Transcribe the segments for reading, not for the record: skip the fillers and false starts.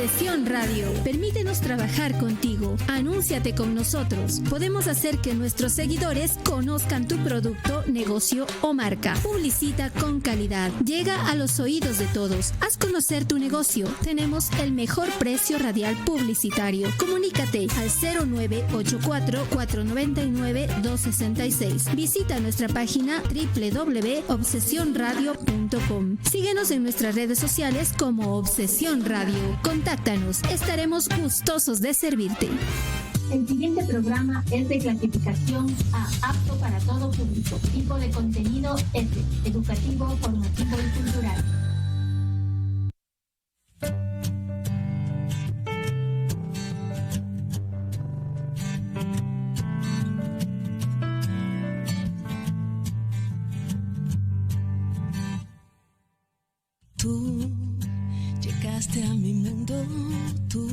Obsesión Radio. Permítenos trabajar contigo. Anúnciate con nosotros. Podemos hacer que nuestros seguidores conozcan tu producto, negocio o marca. Publicita con calidad. Llega a los oídos de todos. Haz conocer tu negocio. Tenemos el mejor precio radial publicitario. Comunícate al 0984-499-266. Visita nuestra página www.obsesionradio.com. Síguenos en nuestras redes sociales como Obsesión Radio. Contáctanos, estaremos gustosos de servirte. El siguiente programa es de clasificación A, apto para todo público. Tipo de contenido S, educativo, formativo y cultural. Tú llegaste a mi mundo, tú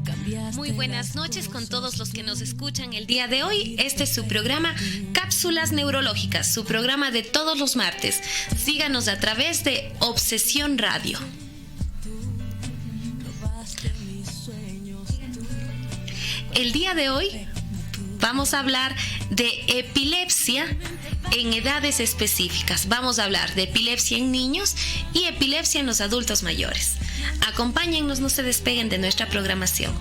cambiaste. Muy buenas noches con todos los que nos escuchan el día de hoy. Este es su programa Cápsulas Neurológicas, su programa de todos los martes. Síganos a través de Obsesión Radio. El día de hoy vamos a hablar de epilepsia en edades específicas. Vamos a hablar de epilepsia en niños y epilepsia en los adultos mayores. Acompáñennos, no se despeguen de nuestra programación.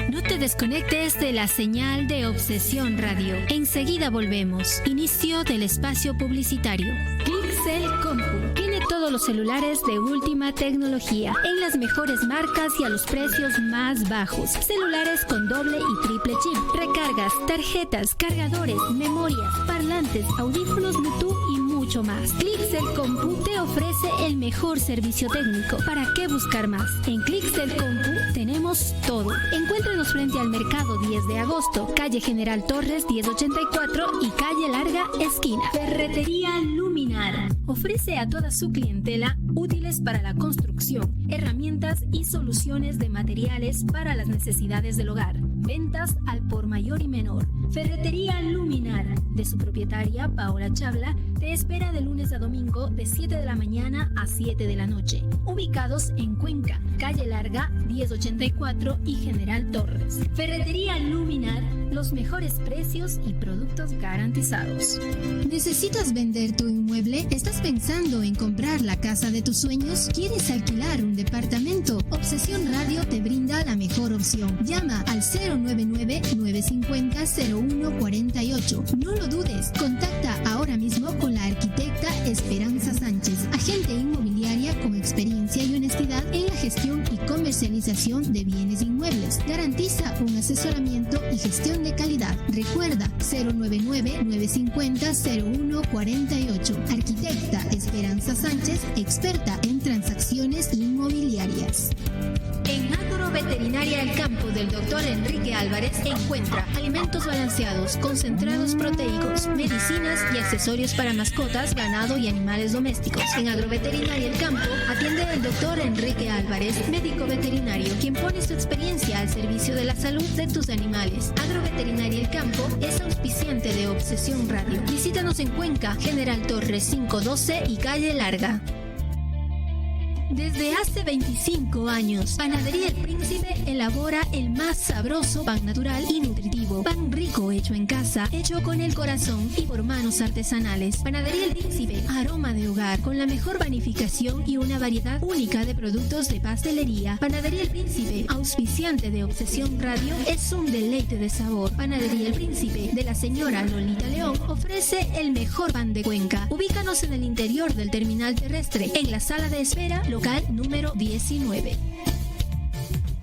No te desconectes de la señal de Obsesión Radio. Enseguida volvemos. Inicio del espacio publicitario. Clixel Compu tiene todos los celulares de última tecnología en las mejores marcas y a los precios más bajos. Celulares con doble y triple chip, recargas, tarjetas, cargadores, memorias, parlantes, audífonos Bluetooth y mucho más. Clixel Compu te ofrece el mejor servicio técnico. ¿Para qué buscar más? En Clixel Compu tenemos todo. Encuéntrenos frente al Mercado 10 de Agosto, calle General Torres 1084 y calle Larga esquina. Ferretería Luminar ofrece a toda su clientela útiles para la construcción, herramientas y soluciones de materiales para las necesidades del hogar. Ventas al por mayor y menor. Ferretería Luminar, de su propietaria Paola Chabla, te espera de lunes a domingo de 7 de la mañana a 7 de la noche. Ubicados en Cuenca, calle Larga 1084 y General Torres. Ferretería Luminar, los mejores precios y productos garantizados. ¿Necesitas vender tu inmueble? ¿Estás pensando en comprar la casa de tus sueños? ¿Quieres alquilar un departamento? Obsesión Radio te brinda la mejor opción. Llama al 099-950-0148. No lo dudes, contacta ahora mismo con la arquitecta Esperanza Sánchez, agente inmobiliaria con experiencia y honestidad en la gestión y comercialización de bienes inmuebles. Garantiza un asesoramiento y gestión de calidad. Recuerda, 099-950-0148. Arquitecta Esperanza Sánchez, experta en transacciones inmobiliarias. En Agroveterinaria El Campo del Dr. Enrique Álvarez encuentra alimentos balanceados, concentrados proteicos, medicinas y accesorios para mascotas, ganado y animales domésticos. En Agroveterinaria El Campo atiende el Dr. Enrique Álvarez, médico veterinario, quien pone su experiencia al servicio de la salud de tus animales. Agroveterinaria El Campo es auspiciante de Obsesión Radio. Visítanos en Cuenca, General Torres 512 y Calle Larga. Desde hace 25 años, Panadería El Príncipe elabora el más sabroso pan natural y nutritivo. Pan rico hecho en casa, hecho con el corazón y por manos artesanales. Panadería El Príncipe, aroma de hogar, con la mejor panificación y una variedad única de productos de pastelería. Panadería El Príncipe, auspiciante de Obsesión Radio, es un deleite de sabor. Panadería El Príncipe, de la señora Lolita León, ofrece el mejor pan de Cuenca. Ubícanos en el interior del terminal terrestre, en la sala de espera, local número 19.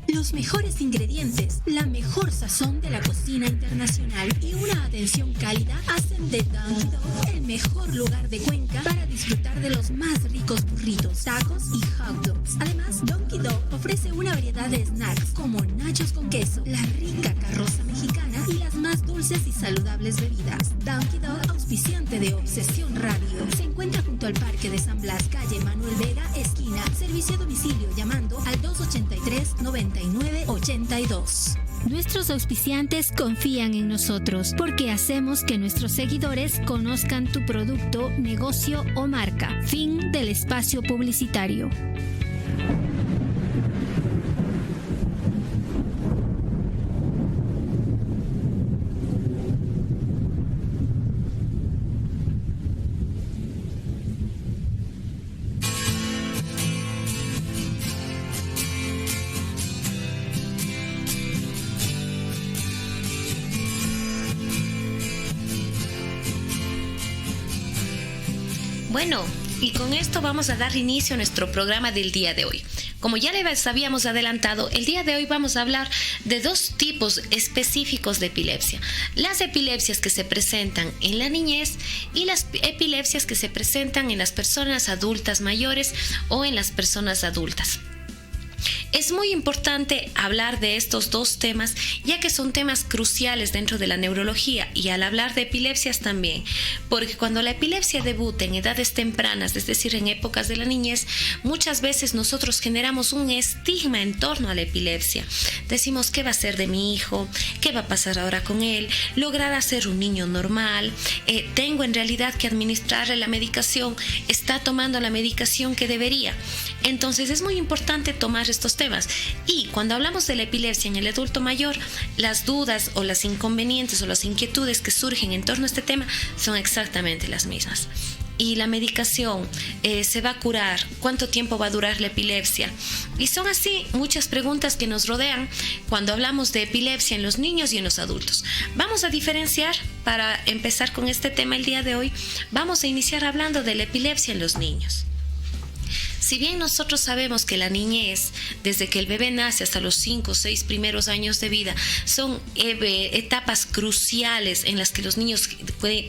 Los mejores ingredientes, la mejor sazón de la cocina internacional y una atención cálida hacen de Donkey Dog el mejor lugar de Cuenca para disfrutar de los más ricos burritos, tacos y hot dogs. Además, Donkey Dog ofrece una variedad de snacks como nachos con queso, la rica carroza mexicana y las más dulces y saludables bebidas. Donkey Dog, auspiciante de Obsesión Radio, se encuentra junto al Parque de San Blas, calle Manuel Vega, esquina. Servicio a domicilio llamando al 283-9982. Nuestros auspiciantes confían en nosotros porque hacemos que nuestros seguidores conozcan tu producto, negocio o marca. Fin del espacio publicitario. Bueno, y con esto vamos a dar inicio a nuestro programa del día de hoy. Como ya les habíamos adelantado, el día de hoy vamos a hablar de dos tipos específicos de epilepsia. Las epilepsias que se presentan en la niñez y las epilepsias que se presentan en las personas adultas mayores o en las personas adultas. Es muy importante hablar de estos dos temas, ya que son temas cruciales dentro de la neurología y al hablar de epilepsias también, porque cuando la epilepsia debuta en edades tempranas, es decir, en épocas de la niñez, muchas veces nosotros generamos un estigma en torno a la epilepsia. Decimos, ¿qué va a ser de mi hijo? ¿Qué va a pasar ahora con él? ¿Logrará ser un niño normal? ¿Tengo en realidad que administrarle la medicación? ¿Está tomando la medicación que debería? Entonces es muy importante tomar estos temas. Y cuando hablamos de la epilepsia en el adulto mayor, las dudas o las inconvenientes o las inquietudes que surgen en torno a este tema son exactamente las mismas. Y la medicación, ¿se va a curar? ¿Cuánto tiempo va a durar la epilepsia? Y son así muchas preguntas que nos rodean cuando hablamos de epilepsia en los niños y en los adultos. Vamos a diferenciar, para empezar con este tema el día de hoy, vamos a iniciar hablando de la epilepsia en los niños. Si bien nosotros sabemos que la niñez, desde que el bebé nace hasta los 5 o 6 primeros años de vida, son etapas cruciales en las que los niños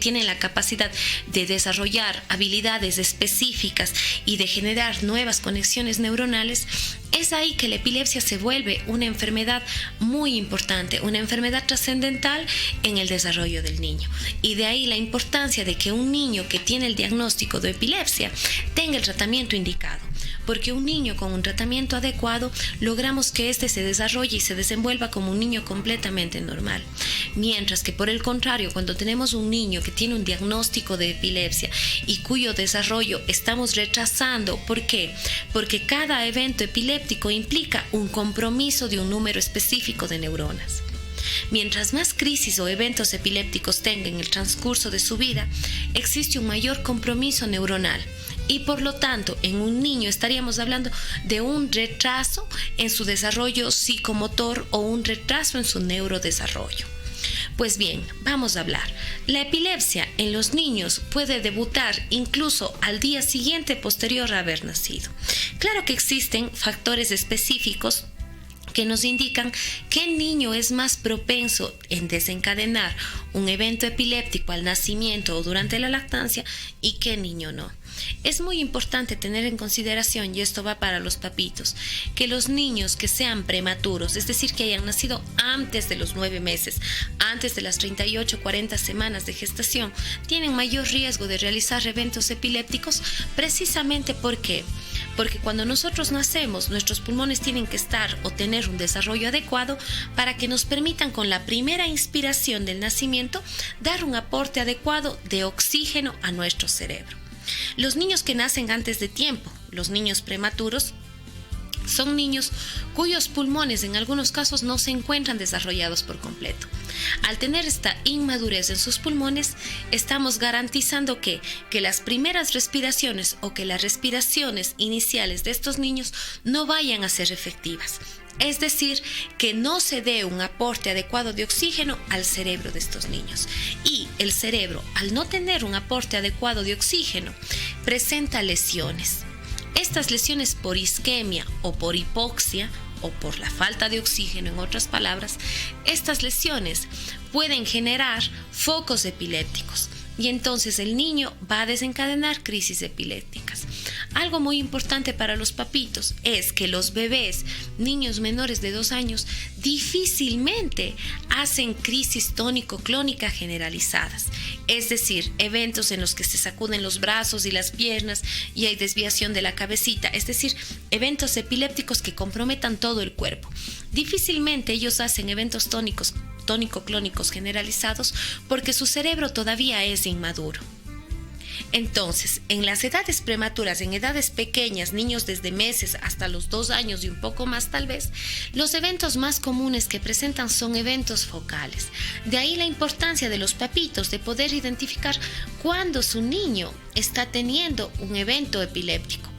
tienen la capacidad de desarrollar habilidades específicas y de generar nuevas conexiones neuronales, es ahí que la epilepsia se vuelve una enfermedad muy importante, una enfermedad trascendental en el desarrollo del niño. Y de ahí la importancia de que un niño que tiene el diagnóstico de epilepsia tenga el tratamiento indicado. Porque un niño con un tratamiento adecuado logramos que éste se desarrolle y se desenvuelva como un niño completamente normal. Mientras que por el contrario, cuando tenemos un niño que tiene un diagnóstico de epilepsia y cuyo desarrollo estamos retrasando, ¿por qué? Porque cada evento epiléptico implica un compromiso de un número específico de neuronas. Mientras más crisis o eventos epilépticos tenga en el transcurso de su vida, existe un mayor compromiso neuronal. Y por lo tanto, en un niño estaríamos hablando de un retraso en su desarrollo psicomotor o un retraso en su neurodesarrollo. Pues bien, vamos a hablar. La epilepsia en los niños puede debutar incluso al día siguiente posterior a haber nacido. Claro que existen factores específicos que nos indican qué niño es más propenso en desencadenar un evento epiléptico al nacimiento o durante la lactancia y qué niño no. Es muy importante tener en consideración, y esto va para los papitos, que los niños que sean prematuros, es decir, que hayan nacido antes de los 9 meses, antes de las 38 o 40 semanas de gestación, tienen mayor riesgo de realizar eventos epilépticos, precisamente porque cuando nosotros nacemos, nuestros pulmones tienen que estar o tener un desarrollo adecuado para que nos permitan con la primera inspiración del nacimiento dar un aporte adecuado de oxígeno a nuestro cerebro. Los niños que nacen antes de tiempo, los niños prematuros, son niños cuyos pulmones en algunos casos no se encuentran desarrollados por completo. Al tener esta inmadurez en sus pulmones, estamos garantizando que las primeras respiraciones o que las respiraciones iniciales de estos niños no vayan a ser efectivas. Es decir, que no se dé un aporte adecuado de oxígeno al cerebro de estos niños. Y el cerebro, al no tener un aporte adecuado de oxígeno, presenta lesiones. Estas lesiones por isquemia o por hipoxia o por la falta de oxígeno, en otras palabras, estas lesiones pueden generar focos epilépticos. Y entonces el niño va a desencadenar crisis epilépticas. Algo muy importante para los papitos es que los bebés, niños menores de 2 años, difícilmente hacen crisis tónico-clónica generalizadas. Es decir, eventos en los que se sacuden los brazos y las piernas y hay desviación de la cabecita. Es decir, eventos epilépticos que comprometan todo el cuerpo. Difícilmente ellos hacen eventos tónico-clónicos generalizados porque su cerebro todavía es inmaduro. Entonces, en las edades prematuras, en edades pequeñas, niños desde meses hasta los 2 años y un poco más tal vez, los eventos más comunes que presentan son eventos focales. De ahí la importancia de los papitos de poder identificar cuándo su niño está teniendo un evento epiléptico.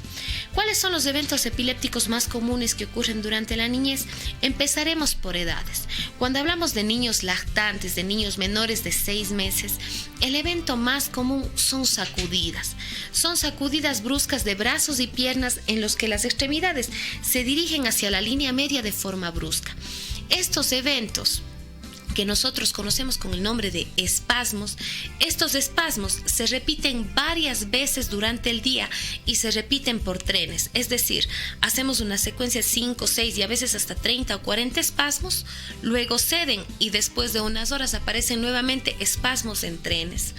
¿Cuáles son los eventos epilépticos más comunes que ocurren durante la niñez? Empezaremos por edades. Cuando hablamos de niños lactantes, de niños menores de 6 meses, el evento más común son sacudidas. Son sacudidas bruscas de brazos y piernas en los que las extremidades se dirigen hacia la línea media de forma brusca. Estos eventos, que nosotros conocemos con el nombre de espasmos, estos espasmos se repiten varias veces durante el día y se repiten por trenes, es decir, hacemos una secuencia de 5, 6 y a veces hasta 30 o 40 espasmos, luego ceden y después de unas horas aparecen nuevamente espasmos en trenes.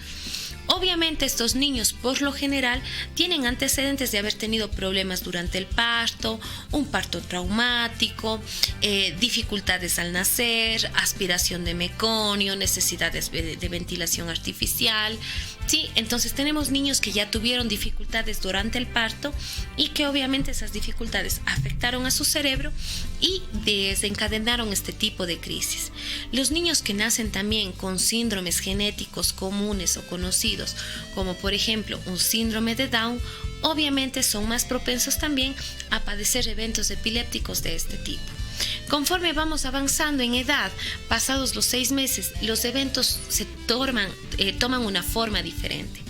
Obviamente estos niños por lo general tienen antecedentes de haber tenido problemas durante el parto, un parto traumático, dificultades al nacer, aspiración de meconio, necesidades de ventilación artificial. Sí, entonces tenemos niños que ya tuvieron dificultades durante el parto y que obviamente esas dificultades afectaron a su cerebro y desencadenaron este tipo de crisis. Los niños que nacen también con síndromes genéticos comunes o conocidos, como por ejemplo un síndrome de Down, obviamente son más propensos también a padecer eventos epilépticos de este tipo. Conforme vamos avanzando en edad, pasados los 6 meses, los eventos se toman una forma diferente.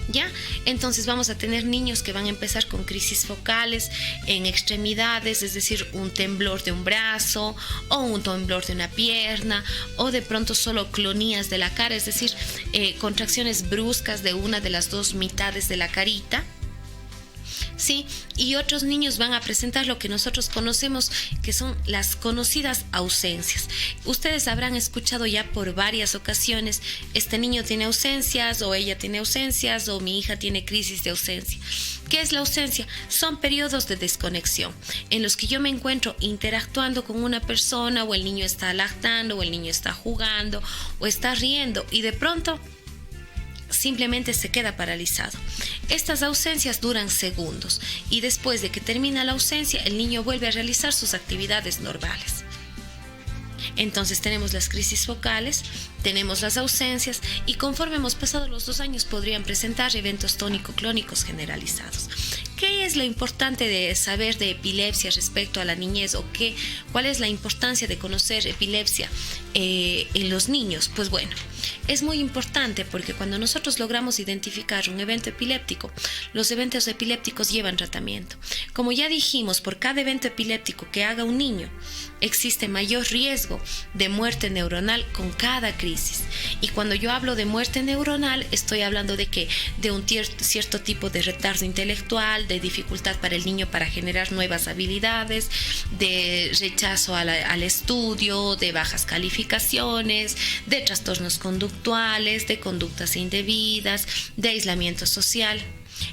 ¿Ya? Entonces vamos a tener niños que van a empezar con crisis focales en extremidades, es decir, un temblor de un brazo o un temblor de una pierna o de pronto solo clonías de la cara, es decir, contracciones bruscas de una de las 2 mitades de la carita. Sí, y otros niños van a presentar lo que nosotros conocemos que son las conocidas ausencias. Ustedes habrán escuchado ya por varias ocasiones, este niño tiene ausencias o ella tiene ausencias o mi hija tiene crisis de ausencia. ¿Qué es la ausencia? Son periodos de desconexión en los que yo me encuentro interactuando con una persona o el niño está lactando o el niño está jugando o está riendo y de pronto simplemente se queda paralizado. Estas ausencias duran segundos y después de que termina la ausencia, el niño vuelve a realizar sus actividades normales. Entonces tenemos las crisis focales, tenemos las ausencias y conforme hemos pasado los 2 años podrían presentar eventos tónico-clónicos generalizados. ¿Qué es lo importante de saber de epilepsia respecto a la niñez o cuál es la importancia de conocer epilepsia en los niños? Pues bueno, es muy importante porque cuando nosotros logramos identificar un evento epiléptico, los eventos epilépticos llevan tratamiento. Como ya dijimos, por cada evento epiléptico que haga un niño, existe mayor riesgo de muerte neuronal con cada crisis. Y cuando yo hablo de muerte neuronal, estoy hablando de un cierto tipo de retardo intelectual, de dificultad para el niño para generar nuevas habilidades, de rechazo al estudio, de bajas calificaciones, de trastornos conductuales, de conductas indebidas, de aislamiento social.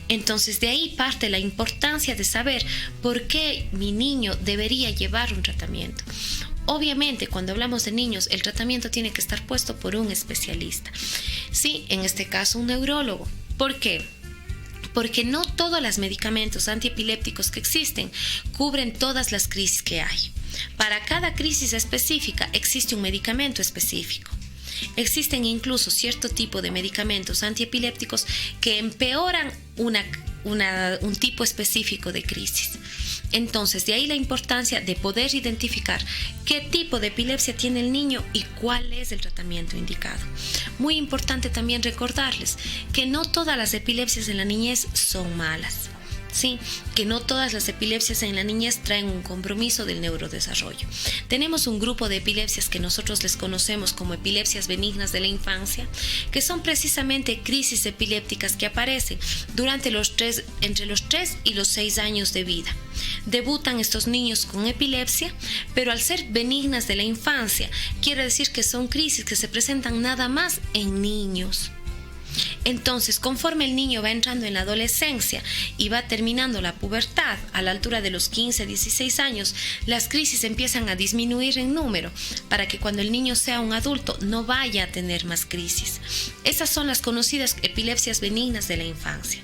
Entonces de ahí parte la importancia de saber por qué mi niño debería llevar un tratamiento. Obviamente, cuando hablamos de niños, el tratamiento tiene que estar puesto por un especialista. Sí, en este caso un neurólogo. ¿Por qué? Porque no todos los medicamentos antiepilépticos que existen cubren todas las crisis que hay. Para cada crisis específica existe un medicamento específico. Existen incluso cierto tipo de medicamentos antiepilépticos que empeoran un tipo específico de crisis. Entonces, de ahí la importancia de poder identificar qué tipo de epilepsia tiene el niño y cuál es el tratamiento indicado. Muy importante también recordarles que no todas las epilepsias en la niñez son malas. Sí, que no todas las epilepsias en la niñez traen un compromiso del neurodesarrollo. Tenemos un grupo de epilepsias que nosotros les conocemos como epilepsias benignas de la infancia, que son precisamente crisis epilépticas que aparecen entre los 3 y los 6 años de vida. Debutan estos niños con epilepsia, pero al ser benignas de la infancia, quiere decir que son crisis que se presentan nada más en niños. Entonces, conforme el niño va entrando en la adolescencia y va terminando la pubertad, a la altura de los 15, 16 años, las crisis empiezan a disminuir en número para que cuando el niño sea un adulto no vaya a tener más crisis. Esas son las conocidas epilepsias benignas de la infancia.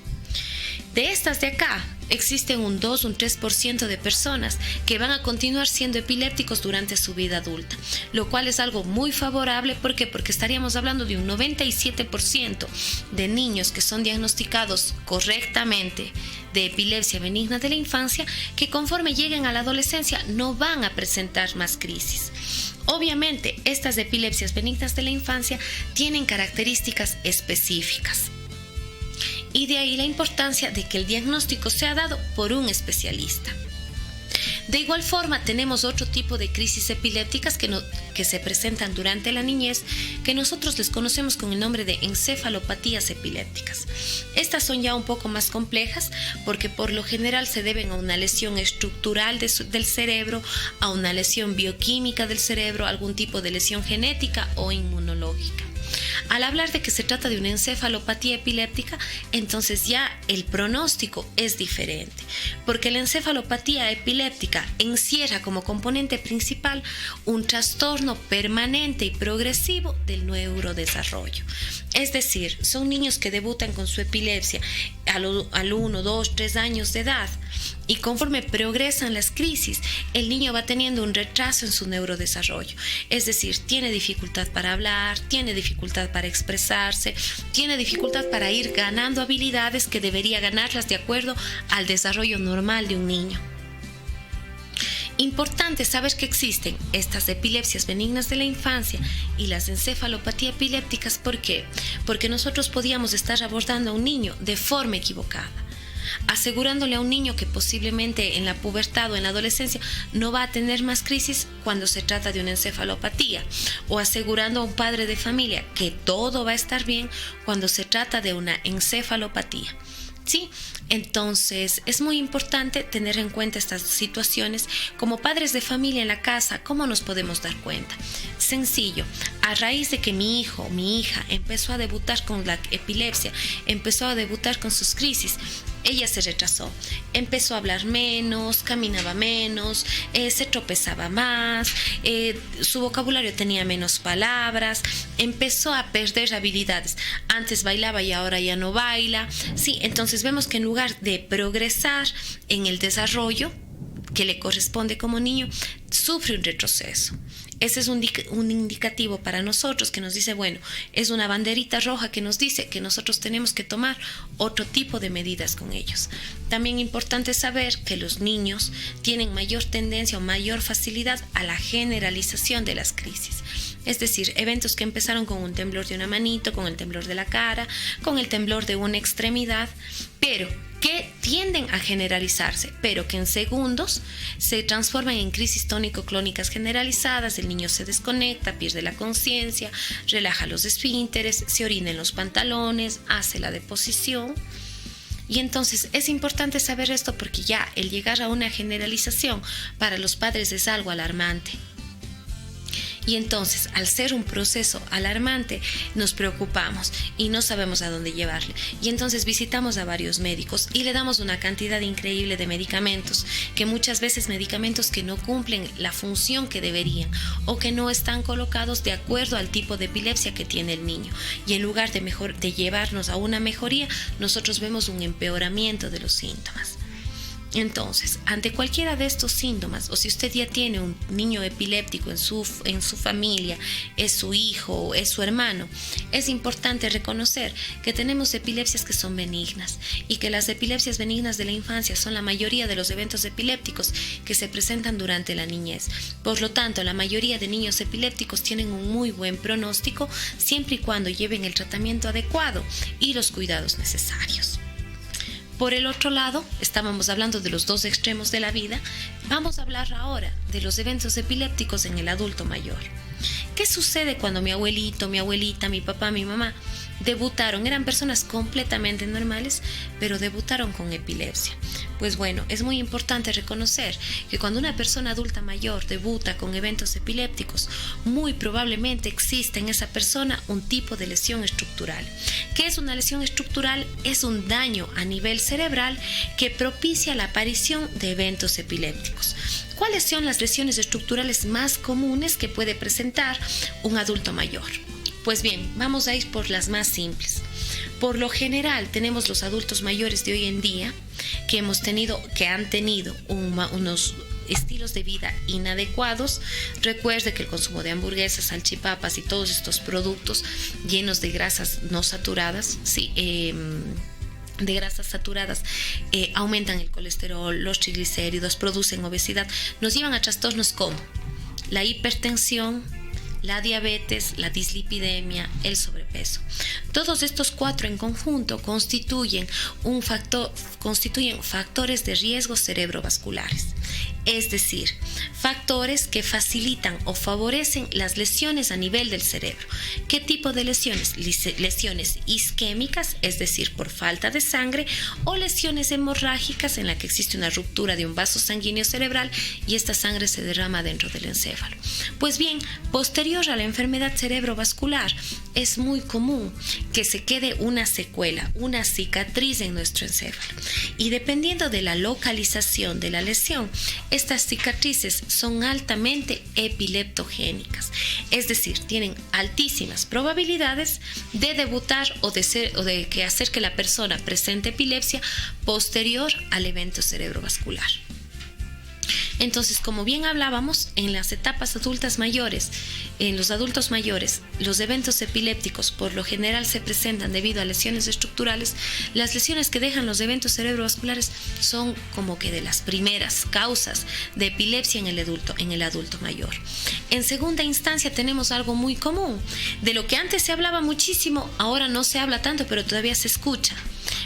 De estas de acá, existen un 2, un 3% de personas que van a continuar siendo epilépticos durante su vida adulta, lo cual es algo muy favorable. ¿Por qué? Porque estaríamos hablando de un 97% de niños que son diagnosticados correctamente de epilepsia benigna de la infancia, que conforme lleguen a la adolescencia no van a presentar más crisis. Obviamente, estas epilepsias benignas de la infancia tienen características específicas. Y de ahí la importancia de que el diagnóstico sea dado por un especialista. De igual forma, tenemos otro tipo de crisis epilépticas que se presentan durante la niñez, que nosotros les conocemos con el nombre de encefalopatías epilépticas. Estas son ya un poco más complejas porque por lo general se deben a una lesión estructural del cerebro, a una lesión bioquímica del cerebro, algún tipo de lesión genética o inmunológica. Al hablar de que se trata de una encefalopatía epiléptica, entonces ya el pronóstico es diferente, porque la encefalopatía epiléptica encierra como componente principal un trastorno permanente y progresivo del neurodesarrollo. Es decir, son niños que debutan con su epilepsia al 1, 2, 3 años de edad, y conforme progresan las crisis, el niño va teniendo un retraso en su neurodesarrollo. Es decir, tiene dificultad para hablar, tiene dificultad para expresarse, tiene dificultad para ir ganando habilidades que debería ganarlas de acuerdo al desarrollo normal de un niño. Importante saber que existen estas epilepsias benignas de la infancia y las encefalopatías epilépticas. ¿Por qué? Porque nosotros podíamos estar abordando a un niño de forma equivocada, asegurándole a un niño que posiblemente en la pubertad o en la adolescencia no va a tener más crisis cuando se trata de una encefalopatía, o asegurando a un padre de familia que todo va a estar bien cuando se trata de una encefalopatía. ¿Sí? Entonces es muy importante tener en cuenta estas situaciones. Como padres de familia en la casa, ¿cómo nos podemos dar cuenta? Sencillo, a raíz de que mi hijo o mi hija empezó a debutar con la epilepsia, empezó a debutar con sus crisis, ella se retrasó, empezó a hablar menos, caminaba menos, se tropezaba más, su vocabulario tenía menos palabras, empezó a perder habilidades. Antes bailaba y ahora ya no baila. Sí, entonces vemos que en lugar de progresar en el desarrollo que le corresponde como niño, sufre un retroceso. Ese es un indicativo para nosotros que nos dice, bueno, es una banderita roja que nos dice que nosotros tenemos que tomar otro tipo de medidas con ellos. También importante saber que los niños tienen mayor tendencia o mayor facilidad a la generalización de las crisis. Es decir, eventos que empezaron con un temblor de una manito, con el temblor de la cara, con el temblor de una extremidad, pero que tienden a generalizarse, pero que en segundos se transforman en crisis tónico-clónicas generalizadas. El niño se desconecta, pierde la conciencia, relaja los esfínteres, se orina en los pantalones, hace la deposición. Y entonces es importante saber esto porque ya el llegar a una generalización para los padres es algo alarmante. Y entonces, al ser un proceso alarmante, nos preocupamos y no sabemos a dónde llevarle. Y entonces visitamos a varios médicos y le damos una cantidad increíble de medicamentos, que muchas veces medicamentos que no cumplen la función que deberían o que no están colocados de acuerdo al tipo de epilepsia que tiene el niño. Y en lugar de llevarnos a una mejoría, nosotros vemos un empeoramiento de los síntomas. Entonces, ante cualquiera de estos síntomas, o si usted ya tiene un niño epiléptico en su familia, es su hijo, es su hermano, es importante reconocer que tenemos epilepsias que son benignas y que las epilepsias benignas de la infancia son la mayoría de los eventos epilépticos que se presentan durante la niñez. Por lo tanto, la mayoría de niños epilépticos tienen un muy buen pronóstico siempre y cuando lleven el tratamiento adecuado y los cuidados necesarios. Por el otro lado, estábamos hablando de los dos extremos de la vida. Vamos a hablar ahora de los eventos epilépticos en el adulto mayor. ¿Qué sucede cuando mi abuelito, mi abuelita, mi papá, mi mamá debutaron? Eran personas completamente normales, pero debutaron con epilepsia. Pues bueno, es muy importante reconocer que cuando una persona adulta mayor debuta con eventos epilépticos, muy probablemente existe en esa persona un tipo de lesión estructural. ¿Qué es una lesión estructural? Es un daño a nivel cerebral que propicia la aparición de eventos epilépticos. ¿Cuáles son las lesiones estructurales más comunes que puede presentar un adulto mayor? Pues bien, vamos a ir por las más simples. Por lo general, tenemos los adultos mayores de hoy en día que han tenido unos estilos de vida inadecuados. Recuerde que el consumo de hamburguesas, salchipapas y todos estos productos llenos de grasas no saturadas, aumentan el colesterol, los triglicéridos, producen obesidad, nos llevan a trastornos como la hipertensión, la diabetes, la dislipidemia, el sobrepeso. Todos estos 4 en conjunto constituyen factores de riesgo cerebrovasculares, es decir, factores que facilitan o favorecen las lesiones a nivel del cerebro. ¿Qué tipo de lesiones? Lesiones isquémicas, es decir, por falta de sangre, o lesiones hemorrágicas en la que existe una ruptura de un vaso sanguíneo cerebral y esta sangre se derrama dentro del encéfalo. Pues bien, posterior a la enfermedad cerebrovascular, es muy común que se quede una secuela, una cicatriz en nuestro encéfalo. Y dependiendo de la localización de la lesión, estas cicatrices son altamente epileptogénicas, es decir, tienen altísimas probabilidades de debutar o de hacer que la persona presente epilepsia posterior al evento cerebrovascular. Entonces, como bien hablábamos, en las etapas adultas mayores, en los adultos mayores, los eventos epilépticos por lo general se presentan debido a lesiones estructurales. Las lesiones que dejan los eventos cerebrovasculares son como que de las primeras causas de epilepsia en el adulto mayor. En segunda instancia tenemos algo muy común, de lo que antes se hablaba muchísimo, ahora no se habla tanto, pero todavía se escucha.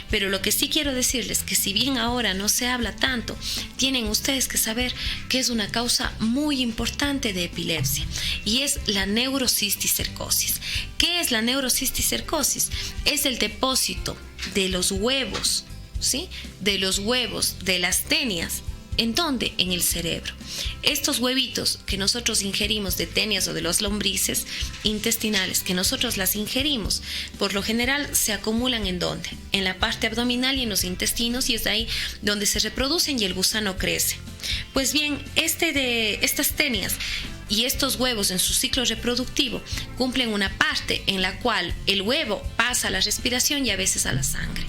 Pero lo que sí quiero decirles que si bien ahora no se habla tanto, tienen ustedes que saber que es una causa muy importante de epilepsia y es la neurocisticercosis. ¿Qué es la neurocisticercosis? Es el depósito de los huevos, ¿sí? De los huevos de las tenias. ¿En dónde? En el cerebro. Estos huevitos que nosotros ingerimos de tenias o de las lombrices intestinales, que nosotros las ingerimos, por lo general se acumulan ¿en dónde? En la parte abdominal y en los intestinos, y es ahí donde se reproducen y el gusano crece. Pues bien, estas tenias y estos huevos en su ciclo reproductivo cumplen una parte en la cual el huevo pasa a la respiración y a veces a la sangre.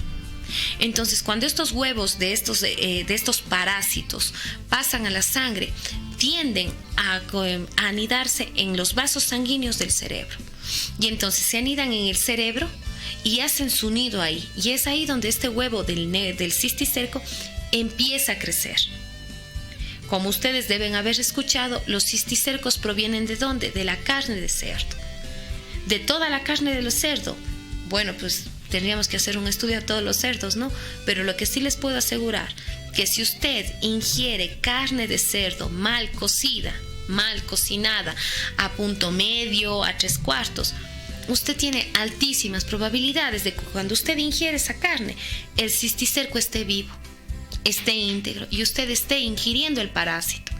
Entonces, cuando estos huevos de estos parásitos pasan a la sangre, tienden a anidarse en los vasos sanguíneos del cerebro. Y entonces se anidan en el cerebro y hacen su nido ahí. Y es ahí donde este huevo del cisticerco empieza a crecer. Como ustedes deben haber escuchado, los cisticercos provienen ¿de dónde? De la carne de cerdo. De toda la carne del cerdo. Bueno, pues tendríamos que hacer un estudio a todos los cerdos, ¿no? Pero lo que sí les puedo asegurar, que si usted ingiere carne de cerdo mal cocida, mal cocinada, a punto medio, a 3/4, usted tiene altísimas probabilidades de que cuando usted ingiere esa carne, el cisticerco esté vivo, esté íntegro y usted esté ingiriendo el parásito.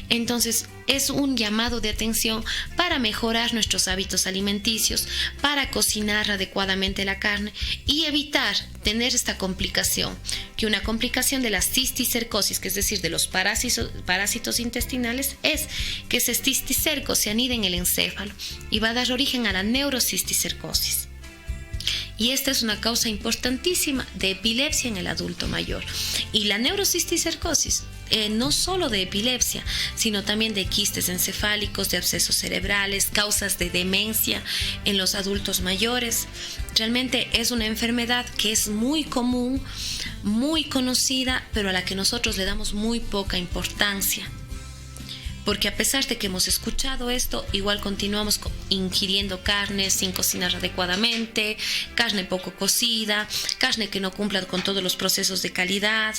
Entonces, es un llamado de atención para mejorar nuestros hábitos alimenticios, para cocinar adecuadamente la carne y evitar tener esta complicación, que una complicación de la cisticercosis, que es decir, de los parásitos intestinales, es que ese cisticerco se anida en el encéfalo y va a dar origen a la neurocisticercosis. Y esta es una causa importantísima de epilepsia en el adulto mayor. Y la neurocisticercosis, no solo de epilepsia, sino también de quistes encefálicos, de abscesos cerebrales, causas de demencia en los adultos mayores. Realmente es una enfermedad que es muy común, muy conocida, pero a la que nosotros le damos muy poca importancia. porque a pesar de que hemos escuchado esto, igual continuamos ingiriendo carne sin cocinar adecuadamente, carne poco cocida, carne que no cumpla con todos los procesos de calidad,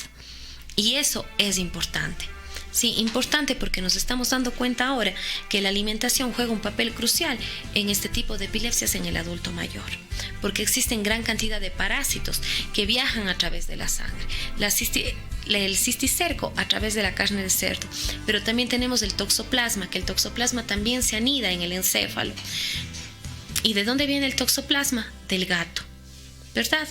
y eso es importante. Sí, importante porque nos estamos dando cuenta ahora que la alimentación juega un papel crucial en este tipo de epilepsias en el adulto mayor, porque existen gran cantidad de parásitos que viajan a través de la sangre. El cisticerco a través de la carne de cerdo, pero también tenemos el toxoplasma, que el toxoplasma también se anida en el encéfalo. ¿Y de dónde viene el toxoplasma? Del gato, ¿verdad?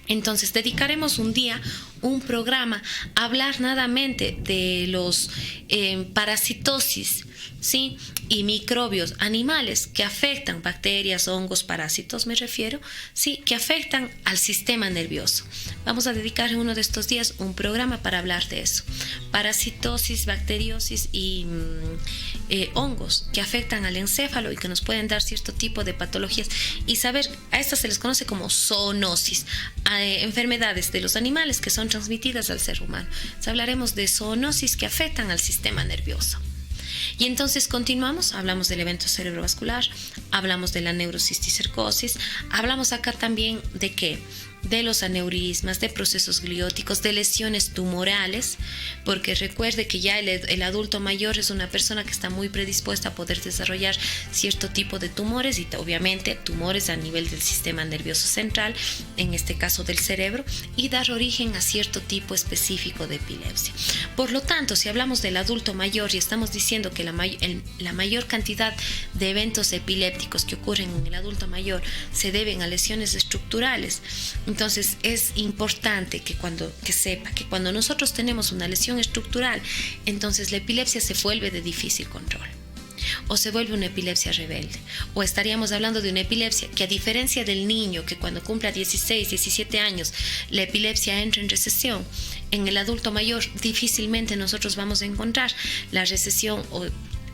Entonces dedicaremos un día, un programa, a hablar nadamente de los parasitosis, ¿sí? Y microbios animales que afectan, bacterias, hongos, parásitos me refiero, ¿sí? Que afectan al sistema nervioso. Vamos a dedicar en uno de estos días un programa para hablar de eso. Parasitosis, bacteriosis y hongos que afectan al encéfalo y que nos pueden dar cierto tipo de patologías. Y saber, a estas se les conoce como zoonosis, enfermedades de los animales que son transmitidas al ser humano. Entonces, hablaremos de zoonosis que afectan al sistema nervioso. Y entonces continuamos, hablamos del evento cerebrovascular, hablamos de la neurocisticercosis, hablamos acá también de qué, de los aneurismas, de procesos glióticos, de lesiones tumorales, porque recuerde que ya el adulto mayor es una persona que está muy predispuesta a poder desarrollar cierto tipo de tumores y obviamente tumores a nivel del sistema nervioso central, en este caso del cerebro, y dar origen a cierto tipo específico de epilepsia. Por lo tanto, si hablamos del adulto mayor y estamos diciendo que la mayor cantidad de eventos epilépticos que ocurren en el adulto mayor se deben a lesiones estructurales, entonces es importante que sepa que cuando nosotros tenemos una lesión estructural, entonces la epilepsia se vuelve de difícil control o se vuelve una epilepsia rebelde, o estaríamos hablando de una epilepsia que, a diferencia del niño que cuando cumpla 16, 17 años la epilepsia entra en recesión, en el adulto mayor difícilmente nosotros vamos a encontrar la recesión o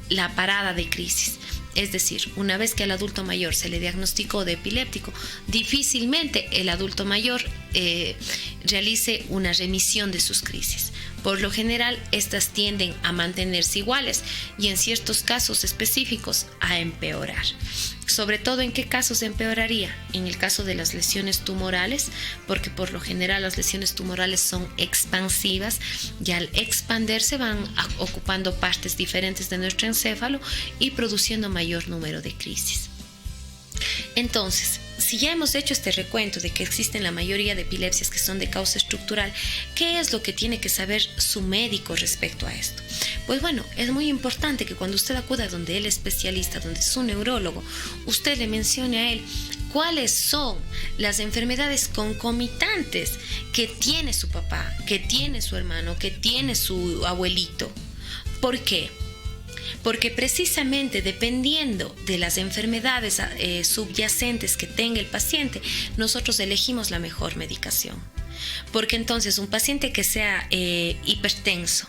la parada de crisis. Es decir, una vez que al adulto mayor se le diagnosticó de epiléptico, difícilmente el adulto mayor realice una remisión de sus crisis. Por lo general, estas tienden a mantenerse iguales y en ciertos casos específicos a empeorar. Sobre todo, ¿en qué casos empeoraría? En el caso de las lesiones tumorales, porque por lo general las lesiones tumorales son expansivas y al expandirse van ocupando partes diferentes de nuestro encéfalo y produciendo mayor número de crisis. Entonces, si ya hemos hecho este recuento de que existen la mayoría de epilepsias que son de causa estructural, ¿qué es lo que tiene que saber su médico respecto a esto? Pues bueno, es muy importante que cuando usted acuda donde el especialista, donde es un neurólogo, usted le mencione a él cuáles son las enfermedades concomitantes que tiene su papá, que tiene su hermano, que tiene su abuelito. ¿Por qué? Porque precisamente dependiendo de las enfermedades subyacentes que tenga el paciente, nosotros elegimos la mejor medicación. Porque entonces un paciente que sea hipertenso,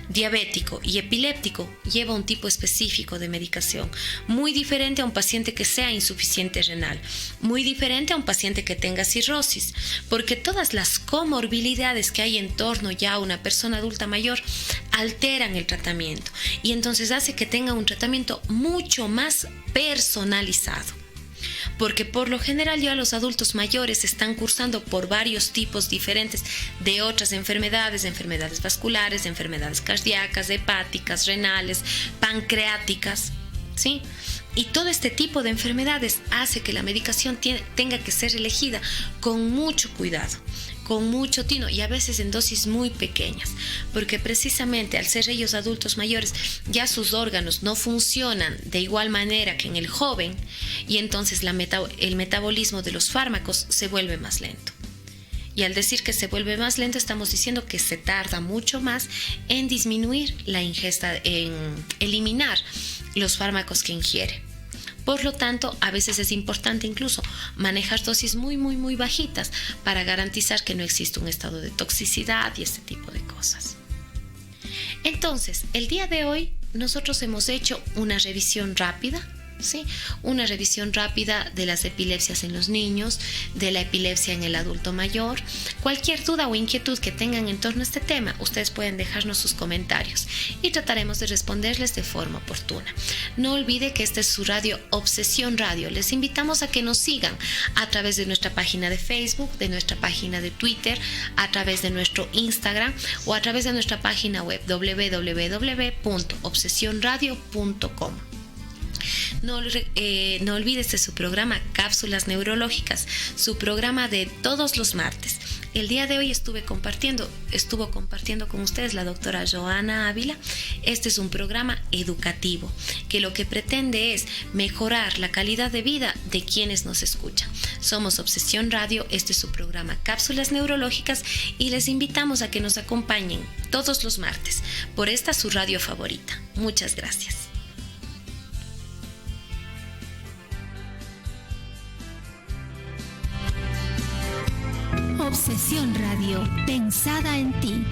diabético y epiléptico lleva un tipo específico de medicación, muy diferente a un paciente que sea insuficiente renal, muy diferente a un paciente que tenga cirrosis, porque todas las comorbilidades que hay en torno ya a una persona adulta mayor alteran el tratamiento y entonces hace que tenga un tratamiento mucho más personalizado. Porque por lo general ya los adultos mayores están cursando por varios tipos diferentes de otras enfermedades vasculares, enfermedades cardíacas, hepáticas, renales, pancreáticas, ¿sí? Y todo este tipo de enfermedades hace que la medicación tenga que ser elegida con mucho cuidado, con mucho tino y a veces en dosis muy pequeñas, porque precisamente al ser ellos adultos mayores ya sus órganos no funcionan de igual manera que en el joven y entonces el metabolismo de los fármacos se vuelve más lento. Y al decir que se vuelve más lento estamos diciendo que se tarda mucho más en disminuir la ingesta, en eliminar los fármacos que ingiere. Por lo tanto, a veces es importante incluso manejar dosis muy, muy, muy bajitas para garantizar que no existe un estado de toxicidad y este tipo de cosas. Entonces, el día de hoy nosotros hemos hecho una revisión rápida, ¿sí? Una revisión rápida de las epilepsias en los niños, de la epilepsia en el adulto mayor. Cualquier duda o inquietud que tengan en torno a este tema, ustedes pueden dejarnos sus comentarios y trataremos de responderles de forma oportuna. No olvide que esta es su radio Obsesión Radio. Les invitamos a que nos sigan a través de nuestra página de Facebook, de nuestra página de Twitter, a través de nuestro Instagram o a través de nuestra página web www.obsesionradio.com. No olvides de su programa Cápsulas Neurológicas, su programa de todos los martes. El día de hoy estuvo compartiendo con ustedes la doctora Joana Ávila. Este es un programa educativo que lo que pretende es mejorar la calidad de vida de quienes nos escuchan. Somos Obsesión Radio, este es su programa Cápsulas Neurológicas y les invitamos a que nos acompañen todos los martes por esta su radio favorita. Muchas gracias. Obsesión Radio, pensada en ti.